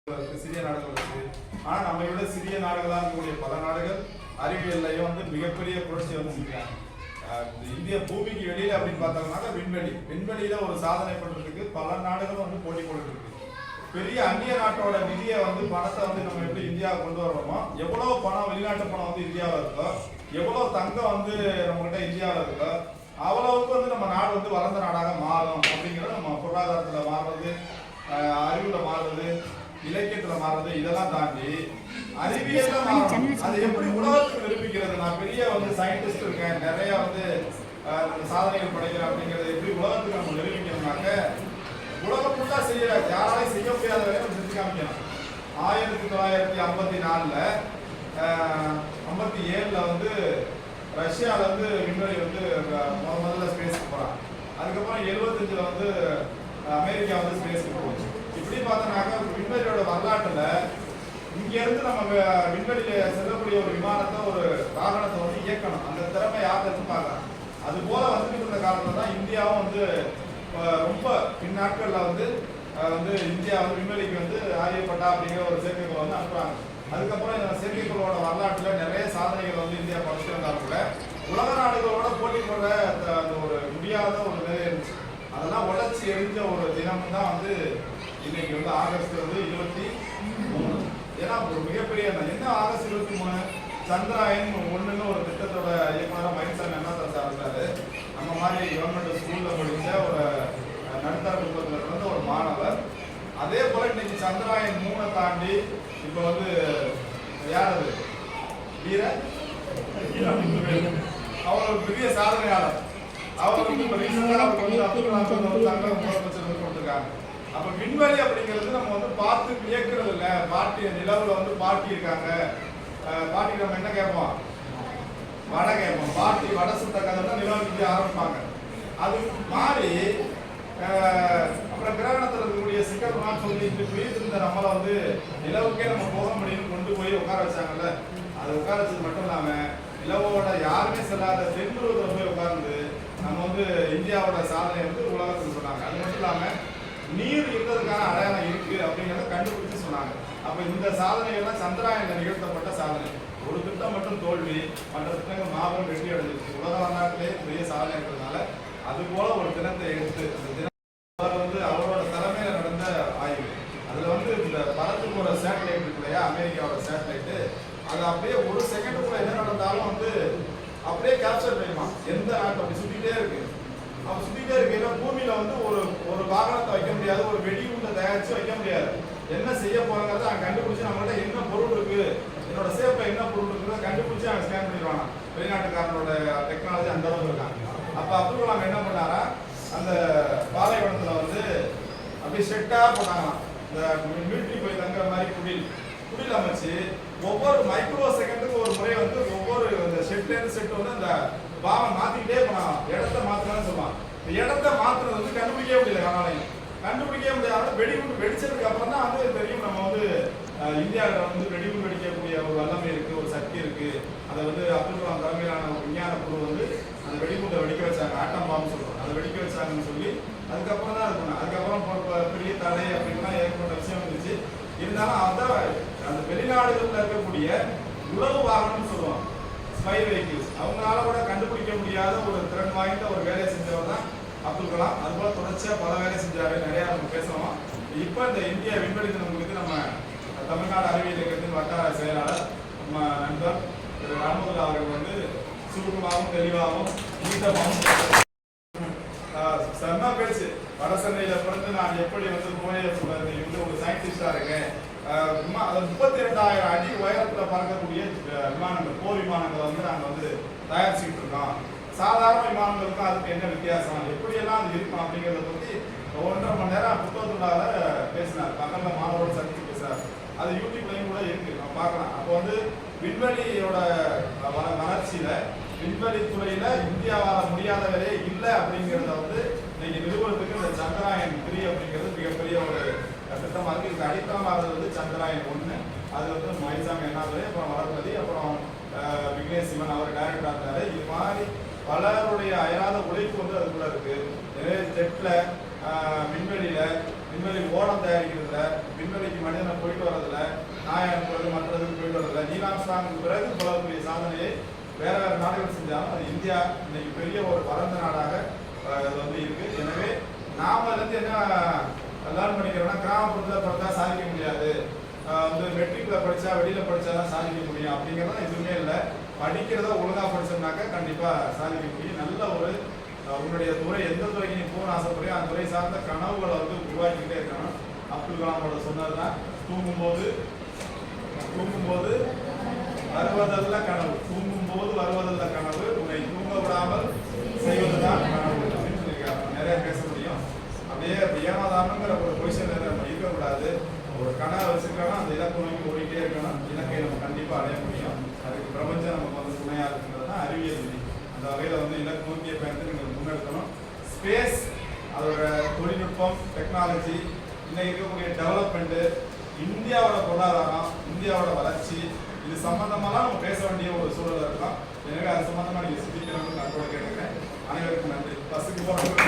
சிறிய நாடுகள் இருக்கு. ஆனா நம்ம விட சிறிய நாடுகளாக இருக்கக்கூடிய பல நாடுகள் அறிவியல்லையும் வந்து மிகப்பெரிய புரட்சி வந்து செஞ்சாங்க. இந்திய பூமிக்கு வெளியில அப்படின்னு பார்த்தோம்னாக்க விண்வெளியில ஒரு சாதனை பண்றதுக்கு பல நாடுகளும் வந்து போட்டி போட்டு இருக்கு. பெரிய அந்நிய நாட்டோட நிதியை வந்து பணத்தை வந்து நம்ம எப்படி இந்தியாவை கொண்டு வர்றோமோ, எவ்வளவு பணம் வெளிநாட்டு பணம் வந்து இந்தியாவில் இருக்கோ, எவ்வளவு தங்கம் வந்து நம்மகிட்ட இந்தியாவில் இருக்கோ, அவ்வளவுக்கு வந்து நம்ம நாடு வந்து வளர்ந்த நாடாக மாறும் அப்படிங்கிறது நம்ம பொருளாதாரத்துல மாறுறது, அறிவுல மாறுறது, இலக்கியத்துல மாறுறது, இதெல்லாம் தாண்டி அறிவியல்ல மாறும். அது எப்படி உலகத்துக்கு நிரூபிக்கிறது? நான் பெரிய வந்து சயின்டிஸ்ட் இருக்கேன், நிறைய வந்து சாதனைகள் படைக்கிறேன் அப்படிங்கிறது எப்படி உலகத்துக்கு நம்ம நிரூபிக்கணும்னாக்க, உலகம் ஃபுல்லா செய்யற யாராலையும் செய்ய முடியாத வேலையை நம்ம செஞ்சு காமிக்கணும். 1954ல 57ல வந்து ரஷ்யால வந்து விண்வெளி வந்து முதல்ல ஸ்பேஸ்க்கு போறாங்க. அதுக்கப்புறம் 75ல வந்து அமெரிக்கா வந்து ஸ்பேஸ்க்கு போச்சு. இப்படி பார்த்தோம்னாக்க விண்வெளியோட வரலாற்றுல இங்க இருந்து நம்ம விண்வெளியில செல்லக்கூடிய ஒரு விமானத்தை, ஒரு வாகனத்தை வந்து இயக்கணும். அந்த திறமை யார்கிட்ட இருந்து பார்க்கலாம். அது போல வந்துட்டு இருந்த காலத்துல தான் இந்தியாவும் வந்து ரொம்ப பின்னாட்கள்ல வந்து இந்தியா வந்து விண்வெளிக்கு வந்து ஆரியப்பட்டா அப்படிங்கிற ஒரு செயற்கைக்கோள் வந்து அனுப்புறாங்க. அதுக்கப்புறம் இந்த செயற்கைக்கோளோட வரலாற்றுல நிறைய சாதனைகள் வந்து இந்தியா படிச்சுட்டு வந்தா கூட உலக நாடுகளோட போட்டி போட அந்த ஒரு முடியாத ஒரு நிலை இருந்துச்சு. அதெல்லாம் உழைச்சி எரிஞ்ச ஒரு தினம் தான் வந்து இன்னைக்கு வந்து ஆகஸ்ட் வந்து 23. ஏன்னா ஒரு மிகப்பெரிய என்ன ஆகஸ்ட் 23 சந்திராயன் 1ன்னு ஒரு திட்டத்தோட இயக்குனராக மயில்சாமி அண்ணாதாஸ் இருந்தாரு. நம்ம மாதிரி கவர்மெண்ட் ஸ்கூல்ல படிச்ச ஒரு நடுத்தர குடும்பத்தில் இருந்த ஒரு மாணவர். அதே போல இன்னைக்கு சந்திராயன் 3 தாண்டி இப்ப வந்து யாரது வீர அவர் ஒரு பெரிய சாதனையாளர். அவர் வந்து கொடுத்துருக்காங்க. அப்ப விண்வெளி அப்படிங்கிறது நம்ம வந்து பார்த்து வியக்கிறது இல்ல. பாட்டி நிலவுல வந்து பாட்டி இருக்காங்க. பாட்டி நம்ம என்ன கேட்போம்? வடை கேட்போம். பாட்டி வடை சுத்த கதை தான் நிலவுக்கு ஆரம்பிப்பாங்க. அது மாறி அப்புறம் கிரகணத்தில் இருக்கக்கூடிய சிக்கல்லாம் சொல்லி இருந்த நம்மளை வந்து நிலவுக்கே நம்ம போக முடியும்னு கொண்டு போய் உட்கார வச்சாங்கல்ல. அது உட்கார வச்சது மட்டும் இல்லாம நிலவோட யாருமே செல்லாத தென்துருவத்தில் போய் உட்கார்ந்து நம்ம வந்து இந்தியாவோட சாதனை வந்து உலகத்துக்கு சொன்னாங்க. அது மட்டும் இல்லாம நீர் இருந்ததுக்கான அடையாளம் இருக்கு அப்படிங்கிறத கண்டுபிடிச்சு சொன்னாங்க. அப்ப இந்த சாதனைகள்லாம் சந்திராயன்ல நிகழ்த்தப்பட்ட சாதனை. ஒரு திட்டம் மட்டும் தோல்வி, மற்ற திட்டங்கள் மாபெரும் வெற்றி அடைஞ்சிருக்கு. உலக வரலாற்றிலே பெரிய சாதனை இருக்கிறதுனால அது போல ஒரு தினத்தை எடுத்து அந்த தினம் வந்து அவரோட தலைமையில நடந்த ஆய்வு. அதுல வந்து இந்த பறந்து போற சேட்டலைட் இருக்கு இல்லையா, அமெரிக்காவோட சேட்டலைட்டு, அது அப்படியே ஒரு செகண்டுக்குள்ள என்ன நடந்தாலும் வந்து அப்படியே கேப்சர் பண்ணிடுமா. எந்த நாட்டு அப்படி சுத்திட்டே இருக்கு. அப்ப சுத்திட்டே இருக்கையில பூமியில வந்து ஒரு வாகனத்தை வைக்க முடியாது, ஒரு வெடிகுண்டை தயாரிச்சு வைக்க முடியாது. என்ன செய்ய போறாங்கிறத அங்க கண்டுபிடிச்சு நம்மகிட்ட என்ன பொருள் இருக்கு, என்னோட சேஃப்ல என்ன பொருள் இருக்குறத கண்டுபிடிச்சு அங்க ஸ்கேன் பண்ணிடுவாங்க. வெளிநாட்டுக்காரனோட டெக்னாலஜி அந்த அளவுக்கு இருக்காங்க. அப்ப அப்துல் கலாம் என்ன பண்ணாரா, அந்த பாலைவனத்துல வந்து அப்படியே செட்டா போட்டாங்களாம். இந்த மிலிட்ரி போய் தங்குற மாதிரி குடில் அமைச்சு ஒவ்வொரு மைக்ரோ செகண்டுக்கு ஒரு முறை வந்து ஒவ்வொரு செட்ல இருந்து செட் வந்து அந்த பாவம் மாத்திக்கிட்டே போனாங்க. இடத்த மாத்தினாலும் சொல்லுவாங்க. இடத்த மாத்துறது வந்து கண்டுபிடிக்கவே முடியல. ஆனாலையும் கண்டுபிடிக்கவே முடியாது. வெடிகுண்டு வெடிச்சதுக்கு அப்புறம் தான் வந்து தெரியும் நம்ம வந்து இந்தியாவில் வந்து வெடிகுண்டு வெடிக்கக்கூடிய ஒரு வல்லமை இருக்கு, ஒரு சக்தி இருக்கு. அதை வந்து அப்துல் கலாம் தலைமையிலான ஒரு விஞ்ஞான குழு வந்து அந்த வெடிகுண்டை வெடிக்க வச்சாங்க. ஆட்டம் பாம்பு சொல்லுவாங்க. அதை வெடிக்க வச்சாங்கன்னு சொல்லி அதுக்கப்புறம் தான் அது பண்ணாங்க. அதுக்கப்புறம் பெரிய தடை அப்படின்லாம் ஏற்பட்ட விஷயம் இருந்துச்சு. இருந்தாலும் அதான் அந்த வெளிநாடுகளில் இருக்கக்கூடிய உளவு வாகனம்னு சொல்லுவாங்க, ஸ்பை வெஹிக்கிள்ஸ், அவங்களால கூட கண்டுபிடிக்க முடியாத ஒரு திறன் வாய்ந்த ஒரு வேலையை செஞ்சவர் தான் அப்துல் கலாம். அது போல தொடர்ச்சியா பல வேலை செஞ்சாரு. நிறைய நம்ம பேசலாம். இப்ப இந்த இந்திய விண்வெளி தினம் குறித்து நம்ம தமிழ்நாடு அறிவியல் இயக்கத்தின் வட்டார செயலாளர் நம்ம நண்பர் திரு ராமதுல்லா அவர்கள் வந்து சுருக்கமாகவும் தெளிவாகவும் நீட்டமாகவும் செம்ம பேச்சு. வடசென்னையில பிறந்து நான் எப்படி வந்து வந்து ஒரு சயின்டிஸ்டா இருக்கேன். 32,000 அடி உயரத்துல பறக்கக்கூடிய விமானங்கள், போர் விமானங்களை வந்து நாங்க வந்து தயாரிச்சுட்டு இருக்கோம். சாதாரண விமானங்களுக்கும் அதுக்கு என்ன வித்தியாசம், எப்படியெல்லாம் அது இருக்கும் அப்படிங்கிறத பத்தி 1.5 மணி நேரம் புத்தகத்துள்ளால பேசினார். பக்கத்துல மாணவரோட சந்திச்சு பேசுறாரு. அது யூடியூப்லையும் கூட இருக்கு, நம்ம பார்க்கலாம். அப்போ வந்து விண்வெளியோட வளர்ச்சியில விண்வெளி துறையில இந்தியாவால முடியாத வேலையே இல்லை அப்படிங்கிறத வந்து இன்னைக்கு நிறுவனத்துக்கு இந்த சந்திராயன் 3 அப்படிங்கிறது மிகப்பெரிய ஒரு திட்டமா இருக்கு. இதுக்கு அடித்தளமாக வந்து சந்திராயன் 1. அது வந்து மயில்சாமி அண்ணாதுரை, அப்புறம் வளர்மதி, அப்புறம் விக்னேஷ் சிவன் அவர் டைரக்டரா இருந்தாரு. இது மாதிரி பலருடைய அயராத உழைப்பு வந்து அதுக்குள்ள இருக்கு. நிறைய ஜெட்ல விண்வெளியில விண்வெளி ஓடம் தயாரிக்கிறதுல, விண்வெளிக்கு மனிதனை போயிட்டு வர்றதுல, நாய் அனுப்புறது மற்றதுக்கு போயிட்டு வர்றதுல, நீல் ஆம்ஸ்ட்ராங் பிறகு இவ்வளவு சாதனையை வேற வேற நாடுகள் செஞ்சாலும் அது இந்தியா இன்னைக்கு பெரிய ஒரு வளர்ந்த நாடாக அது வந்து இருக்கு. எனவே நாம வந்து என்ன லேர்ன் பண்ணிக்கிறோம்னா, கிராமப்புறத்தில் படித்தா சாதிக்க முடியாது, வந்து மெட்ரிக்ல படிச்சா வெளியில படிச்சாதான் சாதிக்க முடியும் அப்படிங்கிறத எதுவுமே இல்லை. படிக்கிறத ஒழுங்கா படிச்சோம்னாக்கா கண்டிப்பா சாதிக்க முடியும். நல்ல ஒரு உன்னுடைய துறை எந்த துறைக்கு நீ போகணும்னு ஆசைப்படுறியோ அந்த துறை சார்ந்த கனவுகளை வந்து உருவாக்கிட்டே இருக்கணும். அப்துல் கலாமோட சொன்னதுதான், தூங்கும்போது வருவதல்ல கனவு, தூங்கும்போது வருவதல்ல கனவு, உன்னை தூங்க விடாமல் செய்வதுதான் கனவு அப்படின்னு சொல்லியிருக்காங்க. நிறைய பேச முடியும். அப்படியே ஏமாதானுங்கிற ஒரு பொசிஷன் நம்ம இருக்கக்கூடாது. ஒரு கனவை வச்சிருக்கோம்னா அந்த இலக்கு நோக்கி ஓடிட்டே இருக்கணும். இலக்கை நம்ம கண்டிப்பாக அடைய முடியும். அதுக்கு பிரபஞ்சம் நமக்கு வந்து துணையாக இருக்குங்கிறது தான் அறிவியல் விதி. அந்த வகையில் வந்து இலக்கு நோக்கிய பயணத்தை நீங்கள் முன்னெடுக்கணும். ஸ்பேஸ் அதோட தொழில்நுட்பம், டெக்னாலஜி, இன்னைக்கு இருக்கக்கூடிய டெவலப்மெண்ட்டு, இந்தியாவோட பொருளாதாரம், இந்தியாவோட வளர்ச்சி, இது சம்பந்தமாலாம் நம்ம பேச வேண்டிய ஒரு சூழல் இருக்கலாம். எனவே அது சம்பந்தமாக நீங்கள் சிந்திக்கணும்னு நான் கூட கேட்டுக்கிறேன். அனைவருக்கும் நன்றி. பஸ்ஸுக்கு போகிறவங்க